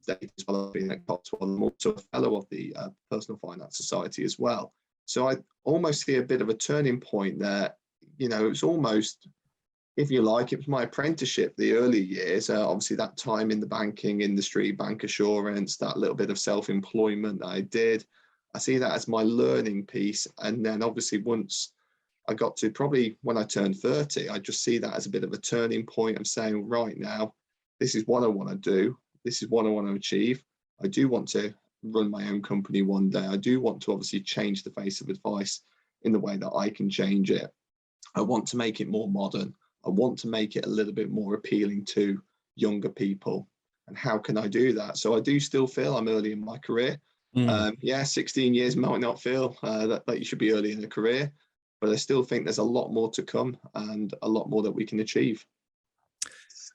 status while I've been at Cotswold. I'm also a fellow of the Personal Finance Society as well. So I almost see a bit of a turning point there. It's almost, if you like, it was my apprenticeship, the early years. Obviously, that time in the banking industry, bank assurance, that little bit of self-employment that I did. I see that as my learning piece. And then obviously once I got to probably when I turned 30, I just see that as a bit of a turning point of saying, right now, this is what I want to do. This is what I want to achieve. I do want to run my own company one day. I do want to obviously change the face of advice in the way that I can change it. I want to make it more modern. I want to make it a little bit more appealing to younger people. And how can I do that? So I do still feel I'm early in my career. Yeah, 16 years might not feel that you should be early in a career, but I still think there's a lot more to come and a lot more that we can achieve.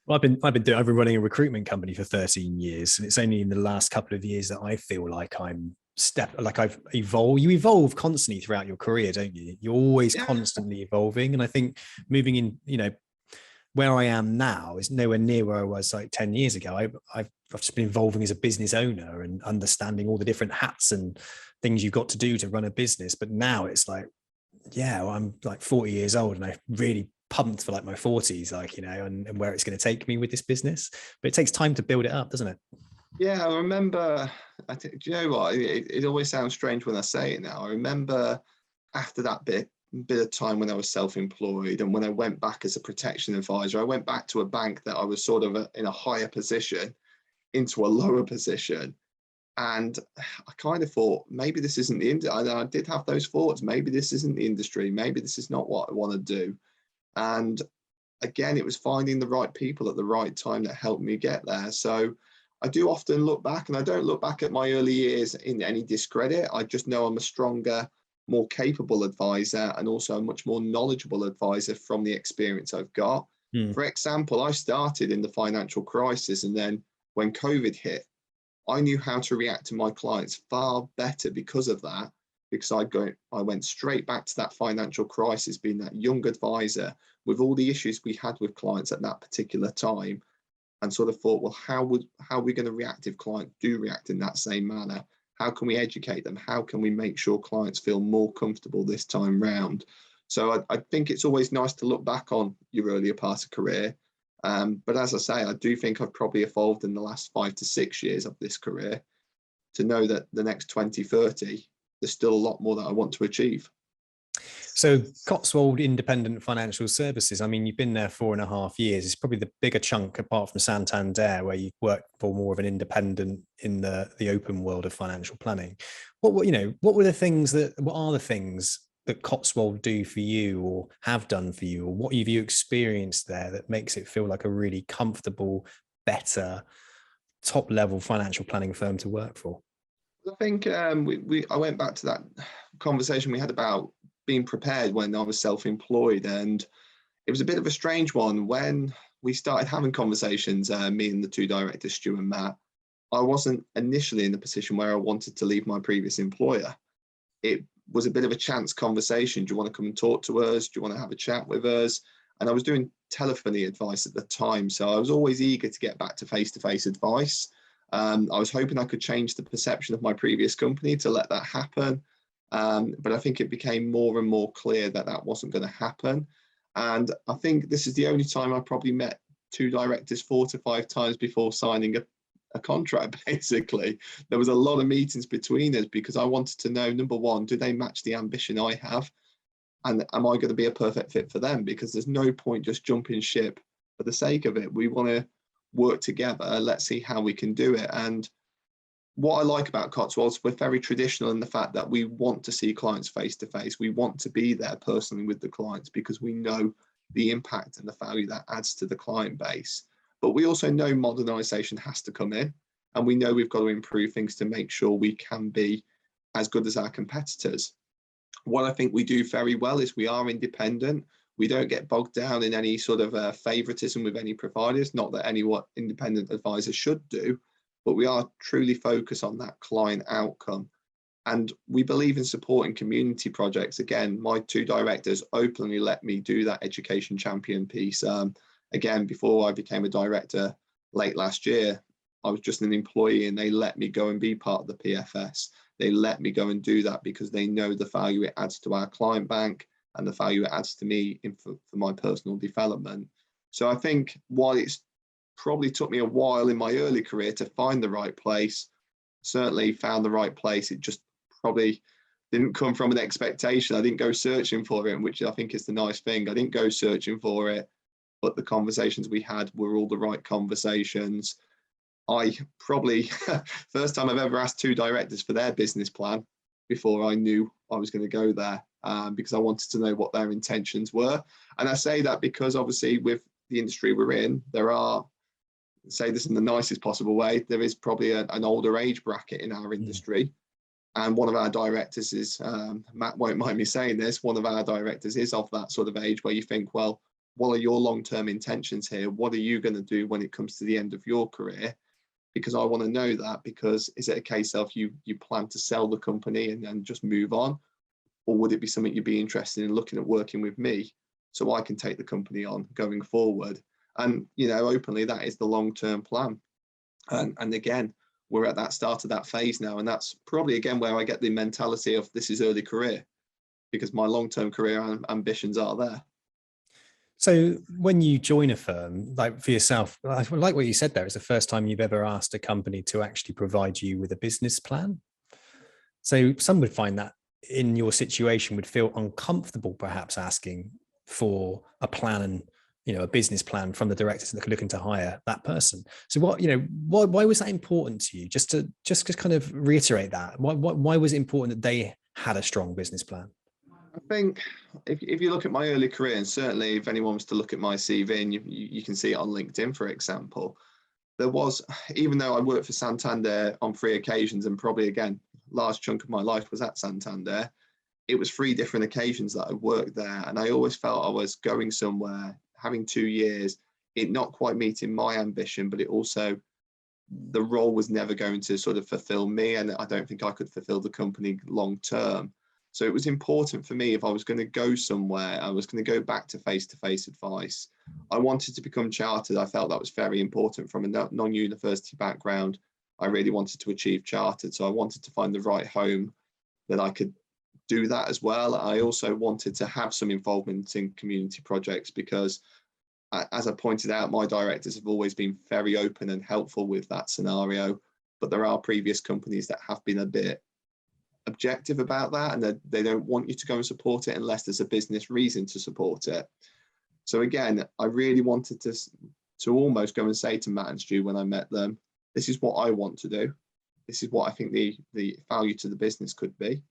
Well, I've been running a recruitment company for 13 years, and it's only in the last couple of years that I feel like I've evolved. You evolve constantly throughout your career, don't you? You're always Yeah. constantly evolving. And I think moving in, where I am now is nowhere near where I was like 10 years ago. I've just been evolving as a business owner and understanding all the different hats and things you've got to do to run a business. But now it's like, yeah, well, I'm like 40 years old and I really pumped for like my 40s, and where it's going to take me with this business. But it takes time to build it up, doesn't it? Yeah, I remember, do you know what? It always sounds strange when I say it now. I remember after that bit of time when I was self-employed and when I went back as a protection advisor, I went back to a bank that I was sort of in a higher position into a lower position. And I kind of thought, maybe this isn't the industry. I did have those thoughts. Maybe this isn't the industry. Maybe this is not what I want to do. And again, it was finding the right people at the right time that helped me get there. So I do often look back, and I don't look back at my early years in any discredit. I just know I'm a stronger, more capable advisor and also a much more knowledgeable advisor from the experience I've got. For example, I started in the financial crisis, and then when COVID hit, I knew how to react to my clients far better because of that, because I went straight back to that financial crisis, being that young advisor with all the issues we had with clients at that particular time, and sort of thought, well, how are we going to react if clients do react in that same manner? How can we educate them? How can we make sure clients feel more comfortable this time round? So I think it's always nice to look back on your earlier part of career. But as I say, I do think I've probably evolved in the last 5 to 6 years of this career to know that the next 20, 30, there's still a lot more that I want to achieve. So Cotswold Independent Financial Services, I mean, you've been there 4.5 years. It's probably the bigger chunk apart from Santander, where you work for more of an independent in the open world of financial planning. What are the things that Cotswold do for you or have done for you, or what have you experienced there that makes it feel like a really comfortable, better, top level financial planning firm to work for? I think I went back to that conversation we had about being prepared when I was self-employed, and it was a bit of a strange one when we started having conversations, me and the two directors, Stu and Matt. I wasn't initially in the position where I wanted to leave my previous employer. It was a bit of a chance conversation. Do you want to come and talk to us? Do you want to have a chat with us? And I was doing telephony advice at the time, so I was always eager to get back to face-to-face advice. I was hoping I could change the perception of my previous company to let that happen. But I think it became more and more clear that that wasn't going to happen. And I think this is the only time I probably met two directors 4 to 5 times before signing a contract, basically. There was a lot of meetings between us because I wanted to know, number one, do they match the ambition I have? And am I going to be a perfect fit for them? Because there's no point just jumping ship for the sake of it. We want to work together. Let's see how we can do it. And what I like about Cotswolds, we're very traditional in the fact that we want to see clients face to face. We want to be there personally with the clients because we know the impact and the value that adds to the client base. But we also know modernisation has to come in, and we know we've got to improve things to make sure we can be as good as our competitors. What I think we do very well is we are independent. We don't get bogged down in any sort of favoritism with any providers, not that any what independent advisors should do, but we are truly focused on that client outcome. And we believe in supporting community projects. Again, my two directors openly let me do that education champion piece. Again, before I became a director late last year, I was just an employee and they let me go and be part of the PFS. They let me go and do that because they know the value it adds to our client bank and the value it adds to me for my personal development. So I think while it's probably took me a while in my early career to find the right place, certainly found the right place. It just probably didn't come from an expectation. I didn't go searching for it, which I think is the nice thing. I didn't go searching for it, but the conversations we had were all the right conversations. I probably, first time I've ever asked two directors for their business plan before I knew I was going to go there, because I wanted to know what their intentions were. And I say that because obviously with the industry we're in, there are, say this in the nicest possible way, there is probably an older age bracket in our industry. And one of our directors is, Matt won't mind me saying this, one of our directors is of that sort of age where you think, well, what are your long-term intentions here? What are you going to do when it comes to the end of your career? Because I want to know that, because is it a case of you plan to sell the company and just move on? Or would it be something you'd be interested in looking at working with me so I can take the company on going forward? And, openly, that is the long-term plan. And again, we're at that start of that phase now. And that's probably, again, where I get the mentality of this is early career, because my long-term career ambitions are there. So when you join a firm, like for yourself, I like what you said there, it's the first time you've ever asked a company to actually provide you with a business plan. So some would find that in your situation would feel uncomfortable, perhaps asking for a plan and, a business plan from the directors that are looking to hire that person. So why was that important to you? Just to kind of reiterate that, why was it important that they had a strong business plan? I think if you look at my early career, and certainly if anyone was to look at my CV, and you can see it on LinkedIn, for example, there was, even though I worked for Santander on 3 occasions, and probably, again, large chunk of my life was at Santander, it was 3 different occasions that I worked there. And I always felt I was going somewhere, having 2 years, it not quite meeting my ambition, but it also, the role was never going to sort of fulfill me. And I don't think I could fulfill the company long term. So it was important for me, if I was going to go somewhere, I was going to go back to face-to-face advice. I wanted to become chartered. I felt that was very important from a non-university background. I really wanted to achieve chartered. So I wanted to find the right home that I could do that as well. I also wanted to have some involvement in community projects, because as I pointed out, my directors have always been very open and helpful with that scenario. But there are previous companies that have been a bit objective about that, and they don't want you to go and support it unless there's a business reason to support it. So again, I really wanted to almost go and say to Matt and Stu when I met them, this is what I want to do. This is what I think the value to the business could be.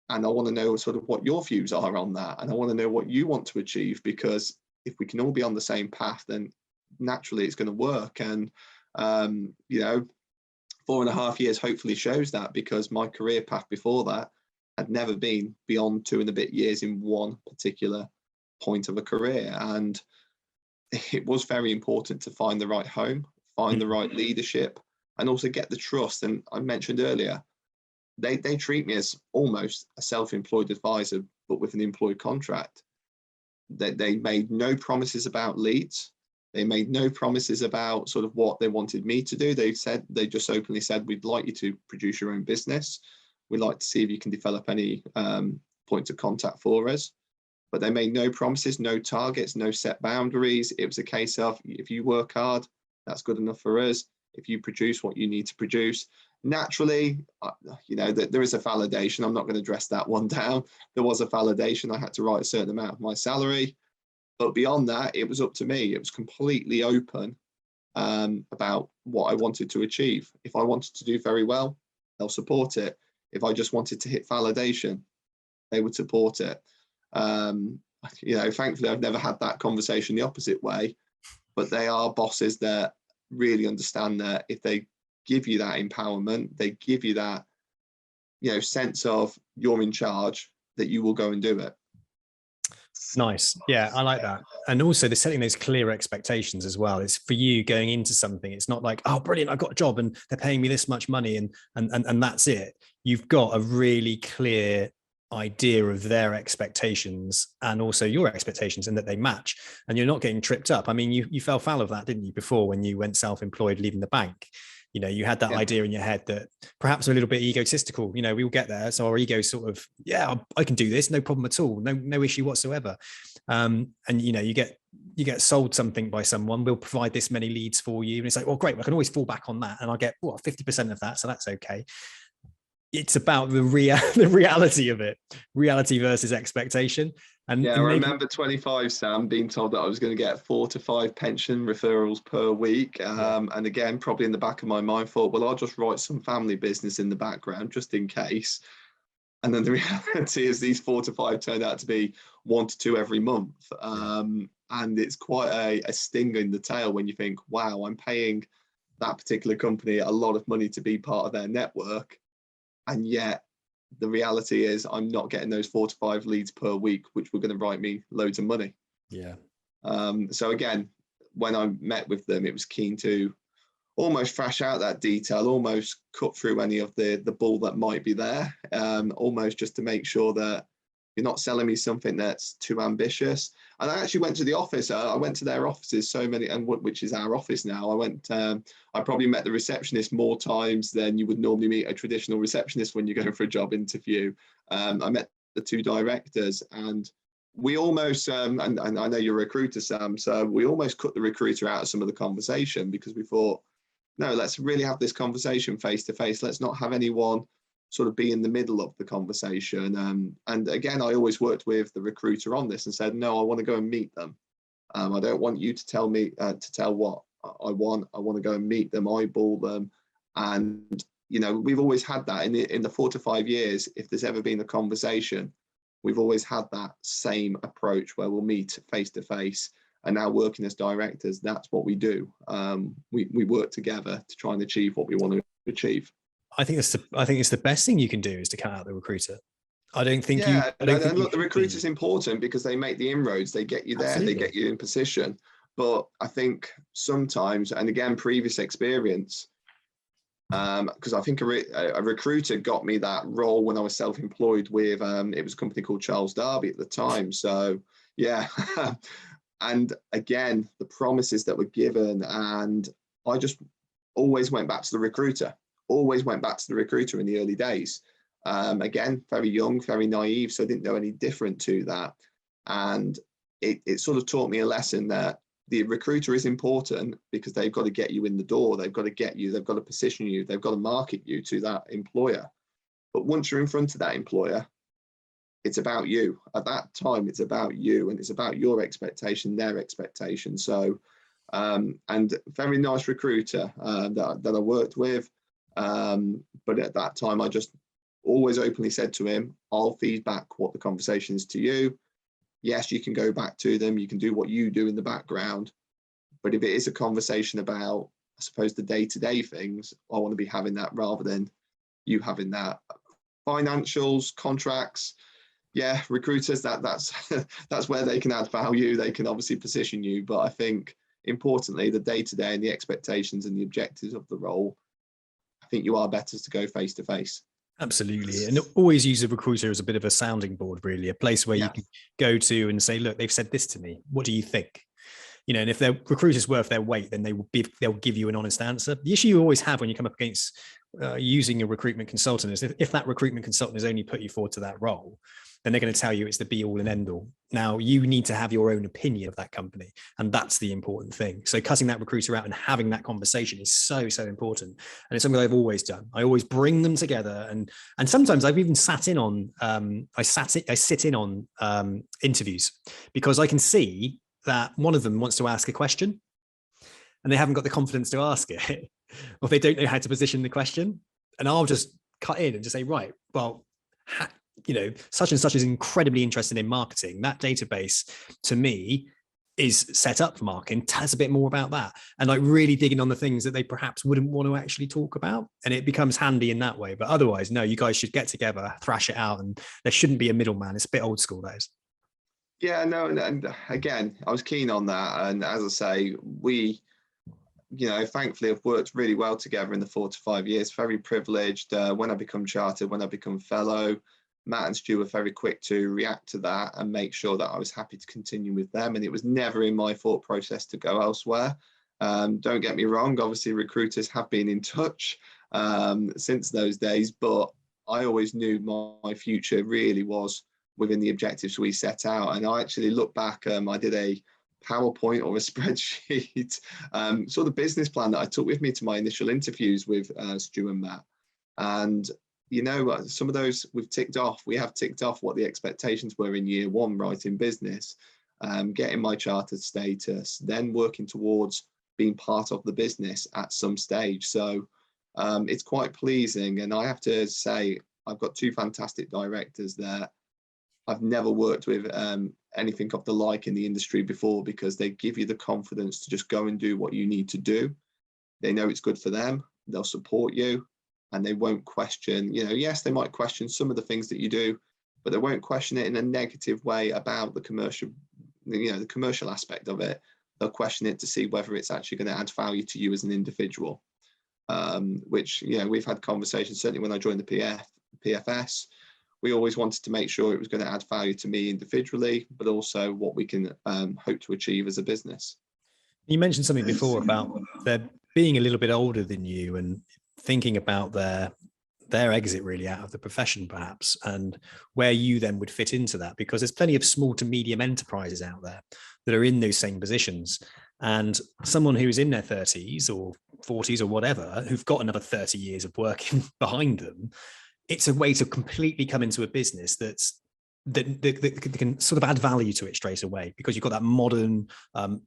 And I want to know sort of what your views are on that. And I want to know what you want to achieve, because if we can all be on the same path, then naturally it's going to work. And, 4.5 years hopefully shows that, because my career path before that had never been beyond 2 and a bit years in one particular point of a career. And it was very important to find the right home, find the right leadership, and also get the trust. And I mentioned earlier, they treat me as almost a self-employed advisor, but with an employed contract. They made no promises about leads. They made no promises about sort of what they wanted me to do. They just openly said, we'd like you to produce your own business. We'd like to see if you can develop any points of contact for us. But they made no promises, no targets, no set boundaries. It was a case of, if you work hard, that's good enough for us. If you produce what you need to produce, naturally, there is a validation. I'm not going to dress that one down. There was a validation. I had to write a certain amount of my salary. But beyond that, it was up to me. It was completely open about what I wanted to achieve. If I wanted to do very well, they'll support it. If I just wanted to hit validation, they would support it. Thankfully, I've never had that conversation the opposite way. But they are bosses that really understand that if they give you that empowerment, they give you that, sense of you're in charge, that you will go and do it. Nice. Yeah, I like that. And also they're setting those clear expectations as well. It's for you going into something. It's not like, oh, brilliant, I've got a job and they're paying me this much money and that's it. You've got a really clear idea of their expectations and also your expectations, and that they match, and you're not getting tripped up. I mean, you fell foul of that, didn't you, before when you went self-employed, leaving the bank? You had that idea in your head that perhaps a little bit egotistical, we will get there. So our ego sort of, I can do this, no problem at all. No issue whatsoever. And you get sold something by someone, we'll provide this many leads for you. And it's like, well, great, I can always fall back on that. And I'll get 50% of that. So that's okay. It's about the reality of it, reality versus expectation. And I remember 25, Sam, being told that I was going to get 4 to 5 pension referrals per week. And again, probably in the back of my mind, thought, well, I'll just write some family business in the background just in case. And then the reality is these 4 to 5 turned out to be 1 to 2 every month. And it's quite a sting in the tail when you think, wow, I'm paying that particular company a lot of money to be part of their network. And yet the reality is I'm not getting those 4 to 5 leads per week, which were going to write me loads of money. Yeah. So again, when I met with them, it was keen to almost thrash out that detail, almost cut through any of the bull that might be there, almost just to make sure that you're not selling me something that's too ambitious. And I actually went to the office. I went to their offices which is our office now. I probably met the receptionist more times than you would normally meet a traditional receptionist when you're going for a job interview. I met the 2 directors, and we almost, and I know you're a recruiter, Sam, so we almost cut the recruiter out of some of the conversation, because we thought, no, let's really have this conversation face to face. Let's not have anyone sort of be in the middle of the conversation. And again, I always worked with the recruiter on this and said, no, I want to go and meet them. I don't want you to tell me to tell what I want. I want to go and meet them, eyeball them. And, you know, we've always had that in the 4 to 5 years. If there's ever been a conversation, we've always had that same approach where we'll meet face to face. And now working as directors, that's what we do. We work together to try and achieve what we want to achieve. I think it's the best thing you can do is to cut out the recruiter. I don't think look, the recruiter is important because they make the inroads, they get you there, Absolutely. They get you in position. But I think sometimes, and again, previous experience, because I think a recruiter got me that role when I was self-employed with, it was a company called Charles Darby at the time. So yeah. And again, the promises that were given, and I just always went back to the recruiter, in the early days. Again, very young, very naive, so I didn't know any different to that. And it sort of taught me a lesson that the recruiter is important because they've got to get you in the door. They've got to get you, they've got to position you, they've got to market you to that employer. But once you're in front of that employer, it's about you. At that time, it's about you, and it's about your expectation, their expectation. So, and very nice recruiter that I worked with. But at that time, I just always openly said to him, I'll feedback what the conversation is to you. Yes, you can go back to them. You can do what you do in the background. But if it is a conversation about, I suppose, the day-to-day things, I want to be having that rather than you having that. Financials, contracts, yeah, recruiters, that's that's where they can add value. They can obviously position you. But I think, importantly, the day-to-day and the expectations and the objectives of the role, I think you are better to go face-to-face. Absolutely. And always use a recruiter as a bit of a sounding board, really, a place where you can go to and say, look, they've said this to me. What do you think? You know, and if their recruiter's worth their weight, then they'll give you an honest answer. The issue you always have when you come up against using a recruitment consultant is if that recruitment consultant has only put you forward to that role, then they're going to tell you it's the be all and end all. Now you need to have your own opinion of that company. And that's the important thing. So cutting that recruiter out and having that conversation is so, so important. And it's something I've always done. I always bring them together. And sometimes I've even sat in on, I sit in on interviews because I can see that one of them wants to ask a question and they haven't got the confidence to ask it, or they don't know how to position the question. And I'll just cut in and just say, right, well, you know, such and such is incredibly interested in marketing. That database to me is set up for marketing. Tell us a bit more about that. And like really digging on the things that they perhaps wouldn't want to actually talk about. And it becomes handy in that way. But otherwise, no, you guys should get together, thrash it out. And there shouldn't be a middleman. It's a bit old school, that is. Yeah, no, and again, I was keen on that. And as I say, we, you know, thankfully have worked really well together in the 4 to 5 years. Very privileged. When I become chartered, when I become fellow, Matt and Stu were very quick to react to that and make sure that I was happy to continue with them. And it was never in my thought process to go elsewhere. Don't get me wrong, obviously recruiters have been in touch since those days, but I always knew my future really was within the objectives we set out. And I actually look back, I did a PowerPoint or a spreadsheet, sort of business plan that I took with me to my initial interviews with Stu and Matt. And you know, some of those we've ticked off. We have ticked off what the expectations were in year one, right, in business, getting my chartered status, then working towards being part of the business at some stage. So it's quite pleasing. And I have to say, I've got 2 fantastic directors there. I've never worked with anything of the like in the industry before, because they give you the confidence to just go and do what you need to do. They know it's good for them. They'll support you. and they won't question, yes, they might question some of the things that you do, but they won't question it in a negative way about the commercial, the commercial aspect of it. They'll question it to see whether it's actually going to add value to you as an individual, which, we've had conversations, certainly when I joined the PFS, we always wanted to make sure it was going to add value to me individually, but also what we can hope to achieve as a business. You mentioned something before about their being a little bit older than you and thinking about their exit really out of the profession, perhaps, and where you then would fit into that, because there's plenty of small to medium enterprises out there that are in those same positions. And someone who's in their 30s or 40s or whatever, who've got another 30 years of working behind them, it's a way to completely come into a business that can sort of add value to it straight away, because you've got that modern,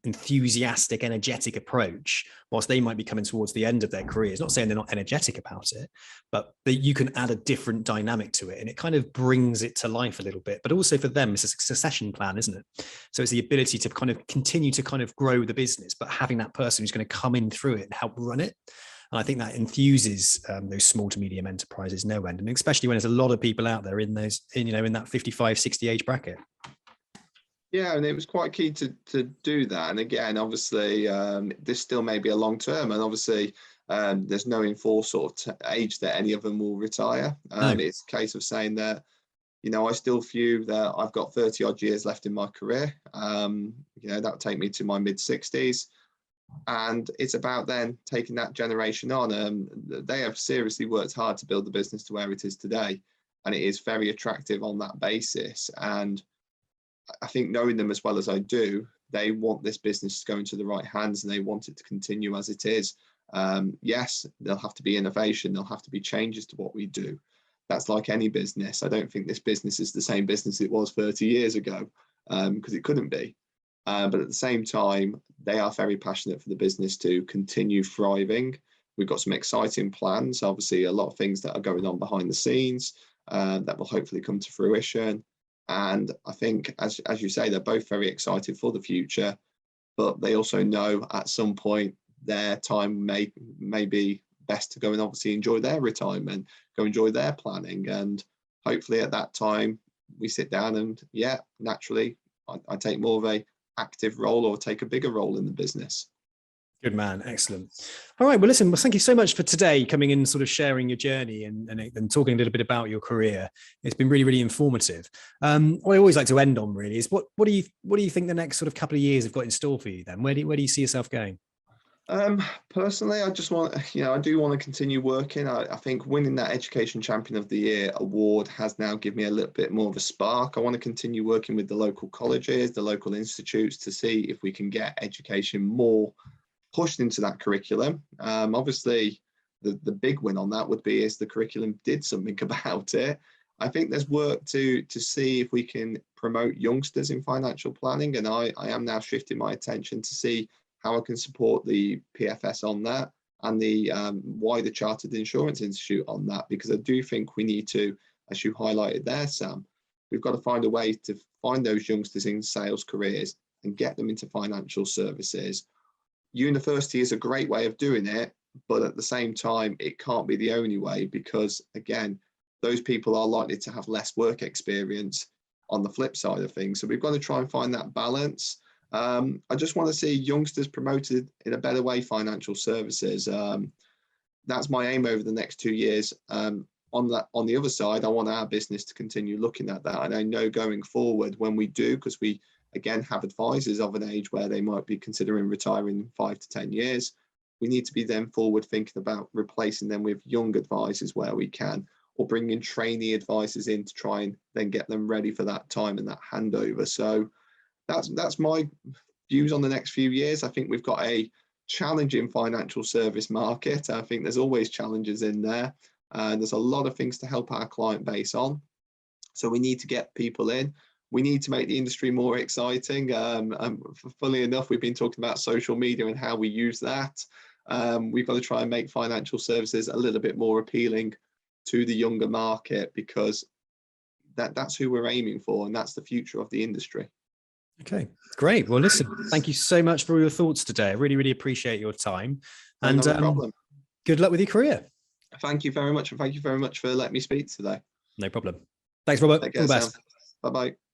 enthusiastic, energetic approach, whilst they might be coming towards the end of their careers. Not saying they're not energetic about it, but that you can add a different dynamic to it, and it kind of brings it to life a little bit. But also for them, it's a succession plan, isn't it? So it's the ability to kind of continue to kind of grow the business, but having that person who's going to come in through it and help run it. And I think that enthuses those small to medium enterprises no end, and especially when there's a lot of people out there in those, in that 55, 60 age bracket. Yeah, and it was quite key to do that. And again, obviously, this still may be a long term, and obviously, there's no enforced sort of age that any of them will retire. No. It's a case of saying that, I still view that I've got 30 odd years left in my career. That would take me to my mid 60s. And it's about then taking that generation on. They have seriously worked hard to build the business to where it is today, and it is very attractive on that basis. And I think, knowing them as well as I do, they want this business to go into the right hands, and they want it to continue as it is. Yes, there'll have to be innovation, there'll have to be changes to what we do. That's like any business. I don't think this business is the same business it was 30 years ago, because it couldn't be. But at the same time, they are very passionate for the business to continue thriving. We've got some exciting plans, obviously a lot of things that are going on behind the scenes that will hopefully come to fruition. And I think, as you say, they're both very excited for the future, but they also know at some point their time may be best to go and obviously enjoy their retirement, go enjoy their planning. And hopefully at that time, we sit down and, naturally, I take more of a active role or take a bigger role in the business. Good man. Excellent. All right. Well, listen, thank you so much for today, coming in, sort of sharing your journey and talking a little bit about your career. It's been really, really informative. What I always like to end on really is what do you think the next sort of couple of years have got in store for you then? Where do you see yourself going? Personally, I just want, I do want to continue working. I think winning that Education Champion of the Year award has now given me a little bit more of a spark. I want to continue working with the local colleges, the local institutes, to see if we can get education more pushed into that curriculum. Obviously, the big win on that would be if the curriculum did something about it. I think there's work to see if we can promote youngsters in financial planning, and I am now shifting my attention to see how I can support the PFS on that, and the wider Chartered Insurance Institute on that, because I do think we need to, as you highlighted there, Sam, we've got to find a way to find those youngsters in sales careers and get them into financial services. University is a great way of doing it, but at the same time, it can't be the only way, because again, those people are likely to have less work experience on the flip side of things. So we've got to try and find that balance. I just want to see youngsters promoted in a better way, financial services. That's my aim over the next 2 years. On the other side, I want our business to continue looking at that. And I know going forward, when we do, because we again have advisors of an age where they might be considering retiring in 5 to 10 years, we need to be then forward thinking about replacing them with young advisors where we can, or bringing trainee advisors in to try and then get them ready for that time and that handover. So that's my views on the next few years. I think we've got a challenging financial service market. I think there's always challenges in there. There's a lot of things to help our client base on. So we need to get people in. We need to make the industry more exciting. Funnily enough, we've been talking about social media and how we use that. We've got to try and make financial services a little bit more appealing to the younger market, because that's who we're aiming for, and that's the future of the industry. Okay, great. Well, listen, thank you so much for all your thoughts today. I really, really appreciate your time. And no problem. Good luck with your career. Thank you very much, and thank you very much for letting me speak today. No problem. Thanks, Robert. Take All care, the Sam. best. Bye bye.